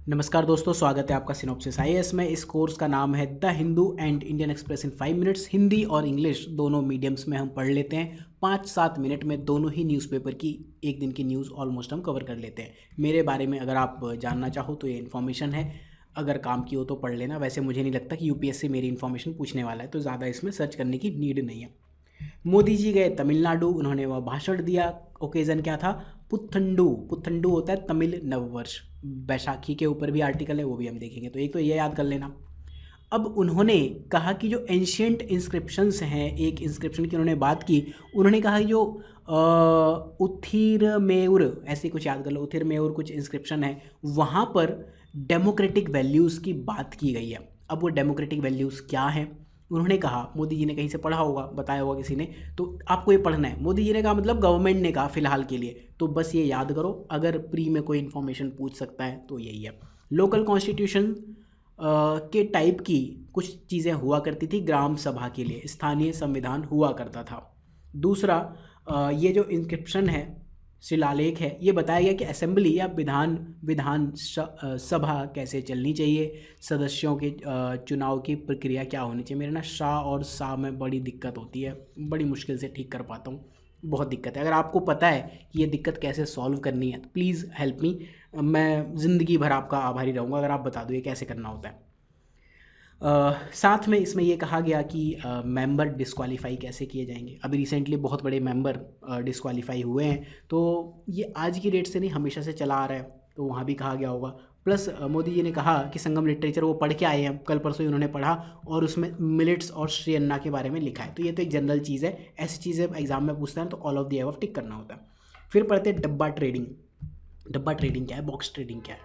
नमस्कार दोस्तों, स्वागत है आपका सिनॉप्सिस आईएएस में। इस कोर्स का नाम है the Hindu and Indian express in 5 minutes. Hindi और इंग्लिश दोनों मीडियम्स में हम पढ़ लेते हैं। 5-7 मिनट में दोनों ही न्यूज़पेपर की एक दिन की न्यूज़ ऑलमोस्ट हम कवर कर लेते हैं। मेरे बारे में अगर आप जानना चाहो तो ये इन्फॉर्मेशन है, अगर काम की हो तो पढ़ लेना। वैसे मुझे नहीं लगता कि यूपीएससी मेरी इन्फॉर्मेशन पूछने वाला है, तो ज़्यादा इसमें सर्च करने की नीड नहीं है। मोदी जी गए तमिलनाडु, उन्होंने वह भाषण दिया। ओकेज़न क्या था? पुथंडू। पुथंडू होता है तमिल नववर्ष। बैसाखी के ऊपर भी आर्टिकल है, वो भी हम देखेंगे, तो एक तो ये याद कर लेना। अब उन्होंने कहा कि जो एंशियंट इंस्क्रिप्शंस हैं, एक इंस्क्रिप्शन की उन्होंने बात की। उन्होंने कहा कि जो उथिरमेउर, ऐसे कुछ याद कर लो, उथिरमेउर कुछ इंस्क्रिप्शन है, वहाँ पर डेमोक्रेटिक वैल्यूज़ की बात की गई है। अब वो डेमोक्रेटिक वैल्यूज़ क्या हैं? उन्होंने कहा, मोदी जी ने कहीं से पढ़ा होगा, बताया होगा किसी ने, तो आपको ये पढ़ना है। मोदी जी ने कहा मतलब गवर्नमेंट ने कहा फ़िलहाल के लिए, तो बस ये याद करो। अगर प्री में कोई इन्फॉर्मेशन पूछ सकता है तो यही है। लोकल कॉन्स्टिट्यूशन के टाइप की कुछ चीज़ें हुआ करती थी ग्राम सभा के लिए, स्थानीय संविधान हुआ करता था। दूसरा, ये जो इंस्क्रिप्शन है, शिलालेख है, ये बताया गया कि असेंबली या सभा कैसे चलनी चाहिए, सदस्यों के चुनाव की प्रक्रिया क्या होनी चाहिए। मेरे ना शाह और सा में बड़ी दिक्कत होती है, बड़ी मुश्किल से ठीक कर पाता हूँ, बहुत दिक्कत है। अगर आपको पता है कि ये दिक्कत कैसे सॉल्व करनी है तो प्लीज़ हेल्प मी। मैं ज़िंदगी भर आपका आभारी रहूँगा अगर आप बता दो ये कैसे करना होता है। साथ में इसमें ये कहा गया कि मेंबर डिस्क्वालीफाई कैसे किए जाएंगे। अभी रिसेंटली बहुत बड़े मेंबर डिस्क्वालीफाई हुए हैं, तो ये आज की डेट से नहीं, हमेशा से चला आ रहा है, तो वहाँ भी कहा गया होगा। प्लस मोदी जी ने कहा कि संगम लिटरेचर वो पढ़ के आए हैं, कल परसों ही उन्होंने पढ़ा, और उसमें मिलेट्स और श्री अन्ना के बारे में लिखा है। तो ये तो एक जनरल चीज़ है, ऐसी चीज़ें एग्जाम में पूछते हैं तो ऑल ऑफ द अबव टिक करना होता है। फिर पढ़ते हैं डब्बा ट्रेडिंग। डब्बा ट्रेडिंग क्या है, बॉक्स ट्रेडिंग क्या है?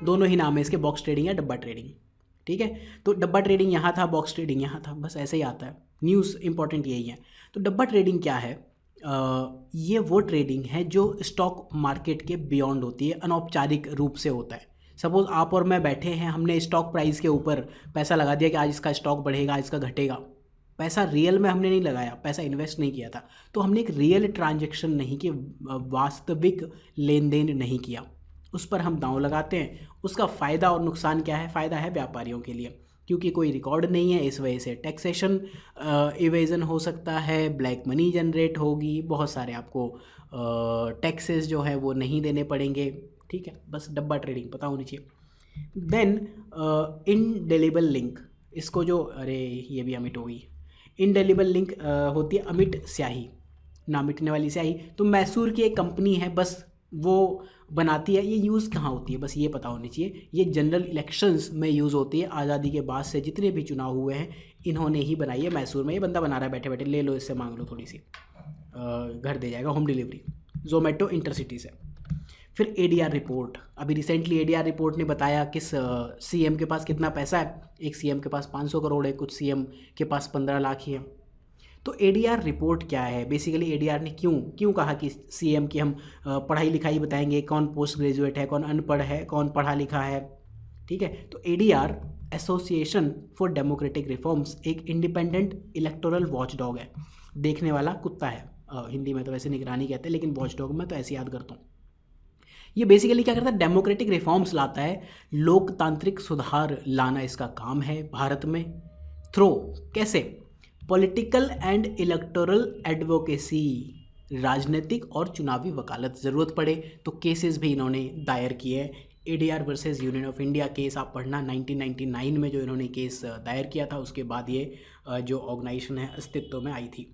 दोनों ही नाम है इसके, बॉक्स ट्रेडिंग या डब्बा ट्रेडिंग। ठीक है, तो डब्बा ट्रेडिंग यहाँ था, बॉक्स ट्रेडिंग यहाँ था, बस ऐसे ही आता है। न्यूज़ इंपॉर्टेंट यही है। तो डब्बा ट्रेडिंग क्या है? ये वो ट्रेडिंग है जो स्टॉक मार्केट के बियॉन्ड होती है, अनौपचारिक रूप से होता है। सपोज़ आप और मैं बैठे हैं, हमने स्टॉक प्राइस के ऊपर पैसा लगा दिया कि आज इसका स्टॉक बढ़ेगा, आज इसका घटेगा। पैसा रियल में हमने नहीं लगाया, पैसा इन्वेस्ट नहीं किया था, तो हमने एक रियल ट्रांजेक्शन नहीं की, वास्तविक लेन देन नहीं किया, उस पर हम दांव लगाते हैं। उसका फ़ायदा और नुकसान क्या है? फ़ायदा है व्यापारियों के लिए, क्योंकि कोई रिकॉर्ड नहीं है, इस वजह से टैक्सेशन इवेजन हो सकता है, ब्लैक मनी जनरेट होगी, बहुत सारे आपको टैक्सेस जो है वो नहीं देने पड़ेंगे। ठीक है, बस डब्बा ट्रेडिंग पता होनी चाहिए। देन इनडेलिबल लिंक, इसको जो, अरे ये भी अमिट हो गई। इनडेलिबल लिंक होती है अमिट स्याही, ना मिटने वाली स्याही। तो मैसूर की एक कंपनी है, बस वो बनाती है। ये यूज़ कहाँ होती है, बस ये पता होनी चाहिए। ये जनरल इलेक्शंस में यूज़ होती है। आज़ादी के बाद से जितने भी चुनाव हुए हैं, इन्होंने ही बनाई है। मैसूर में ये बंदा बना रहा है, बैठे बैठे ले लो, इससे मांग लो थोड़ी सी, घर दे जाएगा, होम डिलीवरी, जोमेटो इंटरसिटी से। फिर एडीआर रिपोर्ट, अभी रिसेंटली एडीआर रिपोर्ट ने बताया किस सीएम के पास कितना पैसा है। एक सीएम के पास 500 करोड़ है, कुछ सीएम के पास 15 लाख ही है। तो एडीआर रिपोर्ट क्या है? बेसिकली एडीआर ने क्यों कहा कि सीएम की हम पढ़ाई लिखाई बताएंगे, कौन पोस्ट ग्रेजुएट है, कौन अनपढ़ है, कौन पढ़ा लिखा है। ठीक है, तो ADR, association for democratic reforms, एक इंडिपेंडेंट इलेक्टोरल वॉचडॉग है, देखने वाला कुत्ता है। हिंदी में तो वैसे निगरानी कहते हैं, लेकिन वॉचडॉग मैं तो ऐसे याद करता हूँ। ये बेसिकली क्या करता है? डेमोक्रेटिक रिफॉर्म्स लाता है, लोकतांत्रिक सुधार लाना इसका काम है भारत में। थ्रो कैसे? पॉलिटिकल एंड इलेक्टोरल एडवोकेसी, राजनीतिक और चुनावी वकालत, ज़रूरत पड़े तो केसेस भी इन्होंने दायर किए हैं। ADR versus union of India case आप पढ़ना, 1999 में जो इन्होंने केस दायर किया था, उसके बाद ये जो ऑर्गेनाइजेशन है अस्तित्व में आई थी।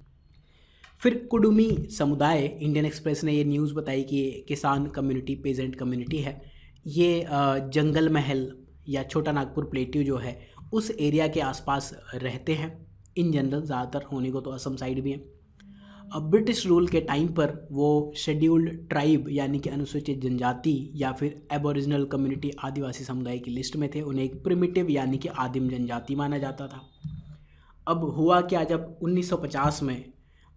फिर कुडुमी समुदाय, इंडियन एक्सप्रेस ने ये न्यूज़ बताई कि किसान कम्युनिटी, पेजेंट कम्युनिटी है, ये जंगल महल या छोटा नागपुर प्लेट्यू जो है उस एरिया के आसपास रहते हैं। इन जनरल ज़्यादातर होने को तो असम साइड भी है। अब ब्रिटिश रूल के टाइम पर वो शेड्यूल्ड ट्राइब यानी कि अनुसूचित जनजाति या फिर एबोरिजिनल कम्युनिटी, आदिवासी समुदाय की लिस्ट में थे। उन्हें एक प्रिमिटिव यानी कि आदिम जनजाति माना जाता था। अब हुआ क्या, जब 1950 में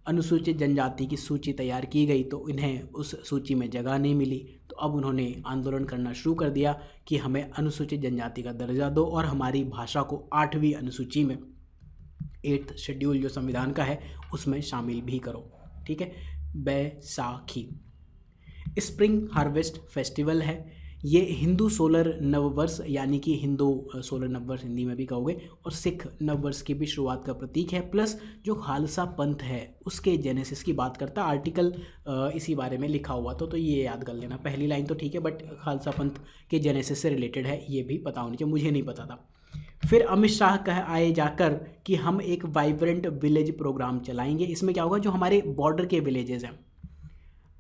अनुसूचित जनजाति की सूची तैयार की गई तो इन्हें उस सूची में जगह नहीं मिली, तो अब उन्होंने आंदोलन करना शुरू कर दिया कि हमें अनुसूचित जनजाति का दर्जा दो और हमारी भाषा को 8वीं अनुसूची में, 8th शेड्यूल जो संविधान का है, उसमें शामिल भी करो। ठीक है। बैसाखी, स्प्रिंग हार्वेस्ट फेस्टिवल है। ये हिंदू सोलर नववर्ष यानी कि हिंदू सोलर नववर्ष हिंदी में भी कहोगे, और सिख नववर्ष की भी शुरुआत का प्रतीक है। प्लस जो खालसा पंथ है उसके जेनेसिस की बात करता है, आर्टिकल इसी बारे में लिखा हुआ तो ये याद कर लेना। पहली लाइन तो ठीक है, बट खालसा पंथ के जेनेसिस से रिलेटेड है, ये भी पता होनी चाहिए, मुझे नहीं पता था। फिर अमित शाह कह आए जाकर कि हम एक वाइब्रेंट विलेज प्रोग्राम चलाएंगे। इसमें क्या होगा, जो हमारे बॉर्डर के विलेजेस हैं,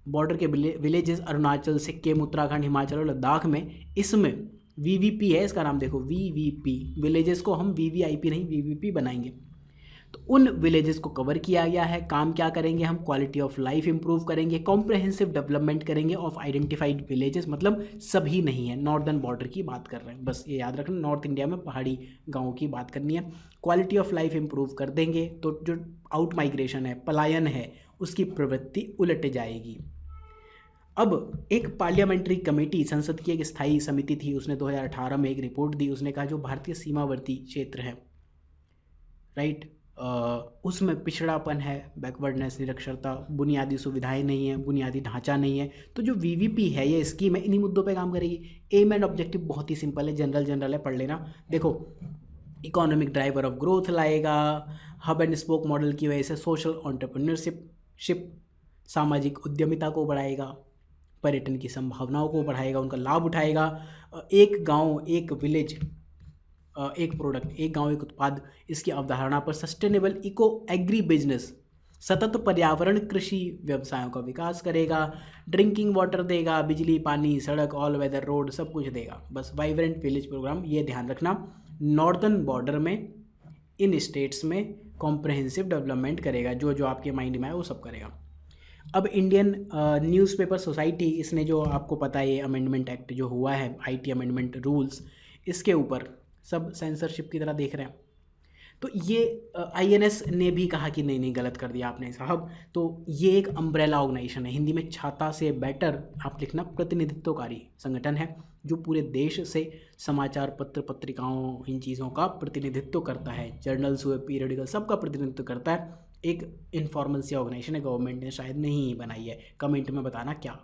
बॉर्डर के विलेजेस अरुणाचल, सिक्किम, उत्तराखंड, हिमाचल और लद्दाख में, इसमें वीवीपी है इसका नाम, देखो वीवीपी, विलेजेस को हम वीवीआईपी नहीं वीवीपी बनाएंगे। तो उन विलेजेस को कवर किया गया है। काम क्या करेंगे हम, क्वालिटी ऑफ लाइफ इंप्रूव करेंगे, कॉम्प्रहेंसिव डेवलपमेंट करेंगे ऑफ आइडेंटिफाइड विलेजेस, मतलब सभी नहीं है, नॉर्दर्न बॉर्डर की बात कर रहे हैं, बस ये याद रखना, नॉर्थ इंडिया में पहाड़ी गाँवों की बात करनी है। क्वालिटी ऑफ लाइफ इंप्रूव कर देंगे तो जो आउट माइग्रेशन है, पलायन है, उसकी प्रवृत्ति उलट जाएगी। अब एक पार्लियामेंट्री कमेटी, संसद की एक स्थायी समिति थी, उसने 2018 में एक रिपोर्ट दी। उसने कहा जो भारतीय सीमावर्ती क्षेत्र है, राइट, उसमें पिछड़ापन है, बैकवर्डनेस, निरक्षरता, बुनियादी सुविधाएं नहीं है, बुनियादी ढांचा नहीं है। तो जो वीवीपी है, ये स्कीम है, इन्हीं मुद्दों पे काम करेगी। एम एंड ऑब्जेक्टिव बहुत ही सिंपल है, जनरल है, पढ़ लेना। देखो, इकोनॉमिक ड्राइवर ऑफ ग्रोथ लाएगा, हब एंड स्पोक मॉडल की वजह से सोशल एंटरप्रेन्योरशिप, सामाजिक उद्यमिता को बढ़ाएगा, पर्यटन की संभावनाओं को बढ़ाएगा, उनका लाभ उठाएगा। एक गांव एक विलेज एक प्रोडक्ट, एक गांव एक उत्पाद, इसकी अवधारणा पर सस्टेनेबल इको एग्री बिजनेस, सतत पर्यावरण कृषि व्यवसायों का विकास करेगा, ड्रिंकिंग वाटर देगा, बिजली, पानी, सड़क, ऑल वेदर रोड, सब कुछ देगा। बस वाइब्रेंट विलेज प्रोग्राम, ये ध्यान रखना। नॉर्दर्न बॉर्डर में, इन स्टेट्स में कॉम्प्रहेंसिव डेवलपमेंट करेगा, जो जो आपके माइंड में आए वो सब करेगा। अब इंडियन न्यूज़पेपर सोसाइटी, इसने जो आपको पता है ये अमेंडमेंट एक्ट जो हुआ है, आईटी अमेंडमेंट रूल्स, इसके ऊपर सब सेंसरशिप की तरह देख रहे हैं। तो ये आईएनएस ने भी कहा कि नहीं गलत कर दिया आपने साहब। तो ये एक अम्ब्रेला ऑर्गेनाइजेशन है, हिंदी में छाता से बेटर आप लिखना, प्रतिनिधित्वकारी संगठन है, जो पूरे देश से समाचार पत्र, पत्रिकाओं, इन चीज़ों का प्रतिनिधित्व करता है, जर्नल्स हुए, पीरियडिकल, सबका प्रतिनिधित्व करता है। एक इनफॉर्मल सी ऑर्गेनाइजेशन है, गवर्नमेंट ने शायद नहीं बनाई है, कमेंट में बताना क्या।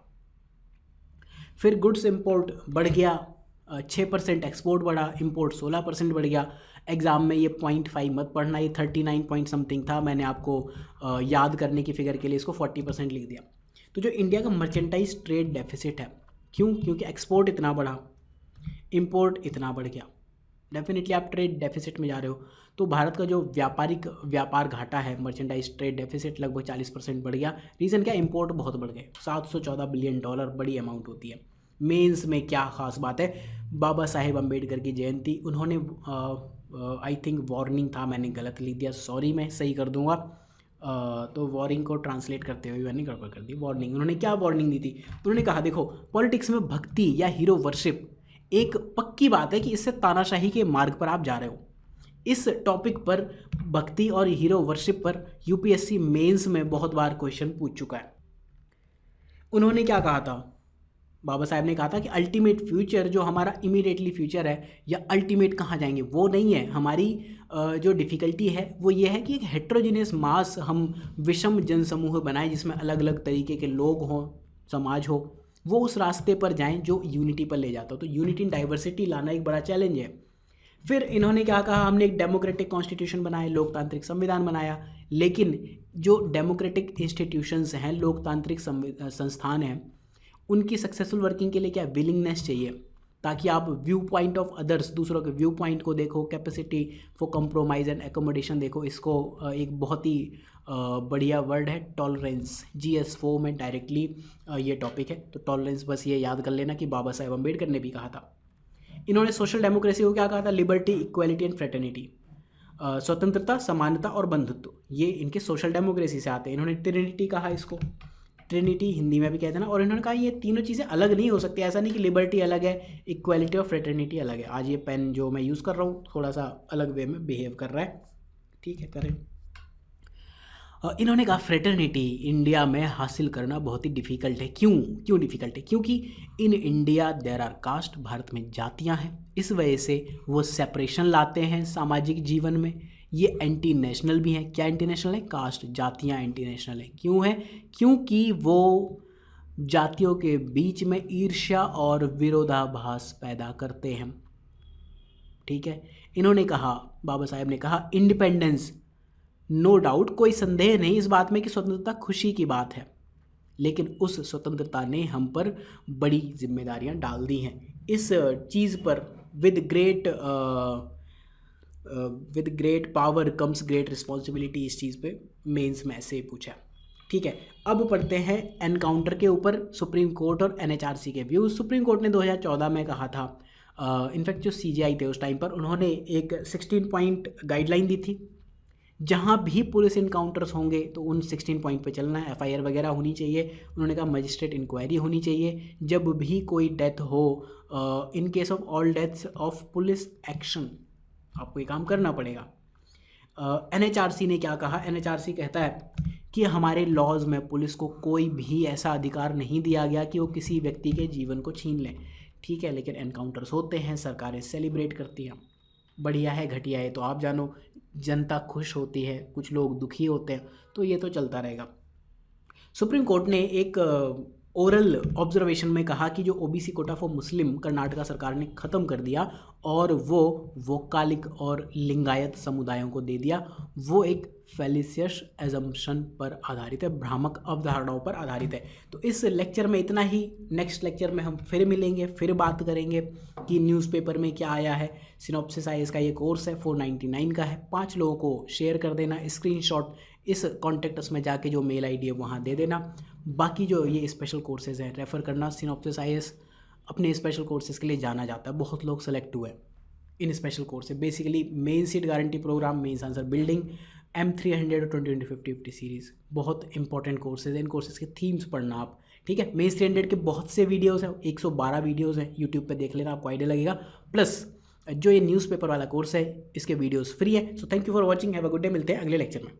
फिर गुड्स इंपोर्ट बढ़ गया, 6% एक्सपोर्ट बढ़ा, इंपोर्ट 16% बढ़ गया। एग्ज़ाम में ये 0.5 मत पढ़ना, ये 39 पॉइंट समथिंग था, मैंने आपको याद करने की फिगर के लिए इसको 40% लिख दिया। तो जो इंडिया का मर्चेंटाइज ट्रेड डेफिसिट है, क्यों, क्योंकि एक्सपोर्ट इतना बढ़ा, इंपोर्ट इतना बढ़ गया, डेफिनेटली आप ट्रेड डेफिसिट में जा रहे हो। तो भारत का जो व्यापार घाटा है, मर्चेंडाइज ट्रेड डेफिसिट लगभग 40% बढ़ गया। रीज़न क्या, इंपोर्ट बहुत बढ़ गए, $714 बिलियन, बड़ी अमाउंट होती है। मेंस में क्या ख़ास बात है, बाबा साहेब अम्बेडकर की जयंती, उन्होंने आई थिंक वार्निंग था, मैंने गलत लिख दिया, सॉरी, मैं सही कर दूंगा। तो वार्निंग को ट्रांसलेट करते हुए मैंने गड़बड़ कर दी। वार्निंग, उन्होंने क्या वार्निंग दी थी, उन्होंने कहा देखो, पॉलिटिक्स में भक्ति या हीरो वर्शिप एक पक्की बात है कि इससे तानाशाही के मार्ग पर आप जा रहे हो। इस टॉपिक पर, भक्ति और हीरो वर्शिप पर, यूपीएससी मेंस में बहुत बार क्वेश्चन पूछ चुका है। उन्होंने क्या कहा था, बाबा साहब ने कहा था कि अल्टीमेट फ्यूचर, जो हमारा इमीडिएटली फ्यूचर है या अल्टीमेट कहाँ जाएंगे वो नहीं है, हमारी जो डिफ़िकल्टी है वो ये है कि एक हेट्रोजीनियस मास, हम विषम जनसमूह बनाएं जिसमें अलग अलग तरीके के लोग हों, समाज हो, वो उस रास्ते पर जाएं जो यूनिटी पर ले जाता हो। तो यूनिटी इन डाइवर्सिटी लाना एक बड़ा चैलेंज है। फिर इन्होंने क्या कहा, हमने एक डेमोक्रेटिक कॉन्स्टिट्यूशन बनाया, लोकतांत्रिक संविधान बनाया, लेकिन जो डेमोक्रेटिक इंस्टीट्यूशंस हैं, लोकतांत्रिक संस्थान हैं, उनकी सक्सेसफुल वर्किंग के लिए क्या विलिंगनेस चाहिए, ताकि आप व्यू पॉइंट ऑफ अदर्स, दूसरों के व्यू पॉइंट को देखो, capacity for compromise and accommodation देखो। इसको एक बहुत ही बढ़िया वर्ड है टॉलरेंस, GS4 में डायरेक्टली ये टॉपिक है। तो टॉलरेंस, बस ये याद कर लेना कि बाबा साहेब अम्बेडकर ने भी कहा था। इन्होंने सोशल डेमोक्रेसी को क्या कहा था, लिबर्टी, इक्वालिटी एंड फ्रेटर्निटी, स्वतंत्रता, समानता और बंधुत्व, ये इनके सोशल डेमोक्रेसी से आते हैं। इन्होंने ट्रिनिटी कहा, इसको ट्रिनिटी हिंदी में भी कहते हैं ना। और इन्होंने कहा ये तीनों चीज़ें अलग नहीं हो सकती, ऐसा नहीं कि लिबर्टी अलग है, इक्वालिटी और फ्रेटर्निटी अलग है। आज ये पेन जो मैं यूज़ कर रहा हूँ थोड़ा सा अलग वे में बिहेव कर रहा है, ठीक है, करें। इन्होंने कहा फ्रेटर्निटी इंडिया में हासिल करना बहुत ही डिफ़िकल्ट है। क्यों डिफ़िकल्ट है, क्योंकि in India there are caste, Bharat में जातियां हैं, इस वजह से वो सेपरेशन लाते हैं सामाजिक जीवन में। ये एंटी नेशनल भी हैं। क्या एंटी नेशनल है, कास्ट, जातियाँ एंटी नेशनल है। क्यों है, क्योंकि वो जातियों के बीच में ईर्ष्या और विरोधाभास पैदा करते हैं। ठीक है, इन्होंने कहा, बाबा साहेब ने कहा, इंडिपेंडेंस, नो डाउट, कोई संदेह नहीं इस बात में कि स्वतंत्रता खुशी की बात है, लेकिन उस स्वतंत्रता ने हम पर बड़ी जिम्मेदारियां डाल दी हैं। इस चीज़ पर with great power comes great responsibility, इस चीज़ पे मेंस में ऐसे ही पूछा। ठीक है, अब पढ़ते हैं एनकाउंटर के ऊपर सुप्रीम कोर्ट और एनएचआरसी के व्यूज़। सुप्रीम कोर्ट ने 2014 में कहा था, इनफैक्ट जो सीजेआई थे उस टाइम पर, उन्होंने एक 16 पॉइंट गाइडलाइन दी थी, जहाँ भी पुलिस इनकाउंटर्स होंगे तो उन 16 पॉइंट पे चलना है, एफआईआर वगैरह होनी चाहिए। उन्होंने कहा मजिस्ट्रेट इंक्वायरी होनी चाहिए जब भी कोई डेथ हो। In case of all deaths of police action आपको ये काम करना पड़ेगा। एनएचआरसी ने क्या कहा? एनएचआरसी कहता है कि हमारे लॉज में पुलिस को कोई भी ऐसा अधिकार नहीं दिया गया कि वो किसी व्यक्ति के जीवन को छीन लें। ठीक है, लेकिन एनकाउंटर्स होते हैं, सरकारें सेलिब्रेट करती हैं। बढ़िया है घटिया है तो आप जानो, जनता खुश होती है, कुछ लोग दुखी होते हैं, तो ये तो चलता रहेगा। सुप्रीम कोर्ट ने एक ओरल ऑब्जर्वेशन में कहा कि जो OBC Kota for Muslim Karnataka सरकार ने ख़त्म कर दिया और वो वोकालिक और लिंगायत समुदायों को दे दिया, वो एक फेलिसियस एजम्पशन पर आधारित है, भ्रामक अवधारणाओं पर आधारित है। तो इस लेक्चर में इतना ही। नेक्स्ट लेक्चर में हम फिर मिलेंगे, फिर बात करेंगे कि न्यूज़पेपर में क्या आया है। सिनॉप्सिस आईएएस का ये कोर्स है, 499 का है। 5 लोगों को शेयर कर देना, स्क्रीनशॉट इस कॉन्टेक्ट्स में जाके जो मेल आईडी है वहाँ दे देना। बाकी जो ये स्पेशल कोर्सेज़ हैं रेफ़र करना। सिनॉप्सिस आईएएस अपने स्पेशल कोर्सेज़ के लिए जाना जाता है, बहुत लोग सेलेक्ट हुए इन स्पेशल कोर्स से। Basically main seat guarantee programme, mains answer building, M300 और 20/50 सीरीज़ बहुत इंपॉर्टेंट कोर्सेज हैं। इन कोर्सेज के थीम्स पढ़ना आप। ठीक है, मेंस 300 के बहुत से वीडियोस हैं, 112 वीडियोस हैं, यूट्यूब पे देख लेना, आपको आइडिया लगेगा। प्लस जो ये न्यूज़पेपर वाला कोर्स है इसके वीडियोस फ्री है। So thank you for watching, have a good day. मिलते हैं अगले लेक्चर में।